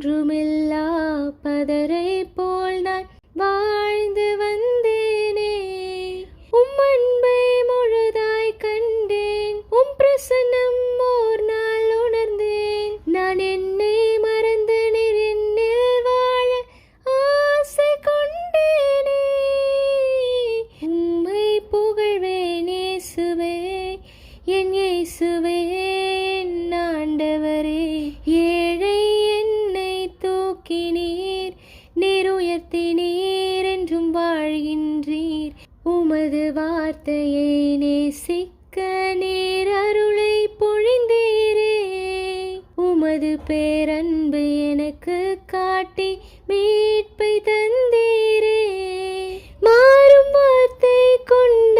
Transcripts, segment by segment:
ஒன்றுமில்லா பதரை போல் நான் வாழ்ந்து வந்தேனே. உம் அன்பை முழுதாய் கண்டேன், உம் பிரசன்னம் ஓர் நாள் உணர்ந்தேன். நான் என்னை மறந்து நின்னில் வாழ ஆசை கொண்டேனே. உம்மை புகழ்வேன் இயேசுவே, என் இயேசுவே, என் ஆண்டவரே. ஏழை என்னை தூக்கினீர், நீர் உயர்த்தினீர், என்றும் வாழ்கின்றீர். உமது வார்த்தையை நேசிக்க நீர் அருளை பொழிந்தீரே. உமது பேரன்பை எனக்கு காட்டி மீட்பை தந்தீரே. மாறும் வார்த்தை கொண்ட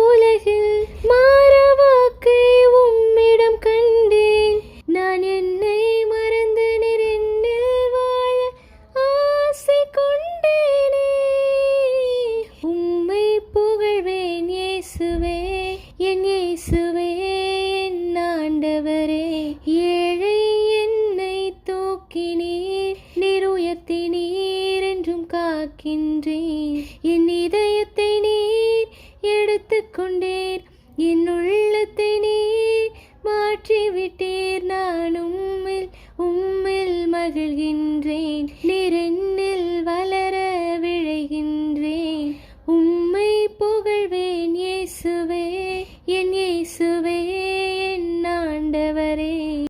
உலகில் மாறவாக்கை உம்மிடம் கண்டேன். நான் என்னை மறந்து நின்னில் வாழ ஆசை கொண்டேனே. உம்மை புகழ்வேன் இயேசுவே, என் இயேசுவே, என் ஆண்டவரே. ஏழை என்னை தூக்கினீர், நீர் உயர்த்தினீர், என்றும் காக்கின்றீர். என் இதயத்தை நீர் எடுத்துக்கொண்டீர், என் உள்ளத்தை நீர் மாற்றிவிட்டீர். நான் உம்மில் மகிழ்கின்றேன்.